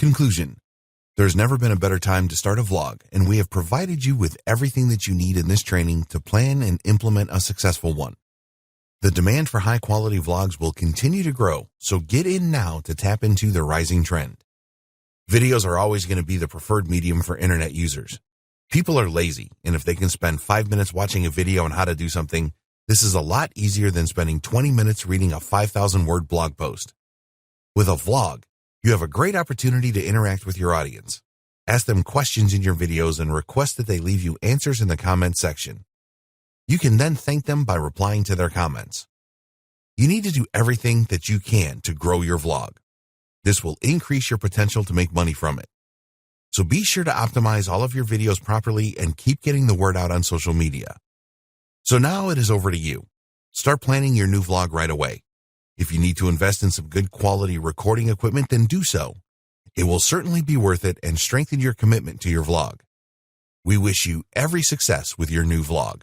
Conclusion. There's never been a better time to start a vlog, and we have provided you with everything that you need in this training to plan and implement a successful one. The demand for high-quality vlogs will continue to grow, so get in now to tap into the rising trend. Videos are always going to be the preferred medium for internet users. People are lazy, and if they can spend 5 minutes watching a video on how to do something, this is a lot easier than spending 20 minutes reading a 5,000-word blog post. With a vlog, you have a great opportunity to interact with your audience. Ask them questions in your videos and request that they leave you answers in the comments section. You can then thank them by replying to their comments. You need to do everything that you can to grow your vlog. This will increase your potential to make money from it. So be sure to optimize all of your videos properly and keep getting the word out on social media. So now it is over to you. Start planning your new vlog right away. If you need to invest in some good quality recording equipment, then do so. It will certainly be worth it and strengthen your commitment to your vlog. We wish you every success with your new vlog.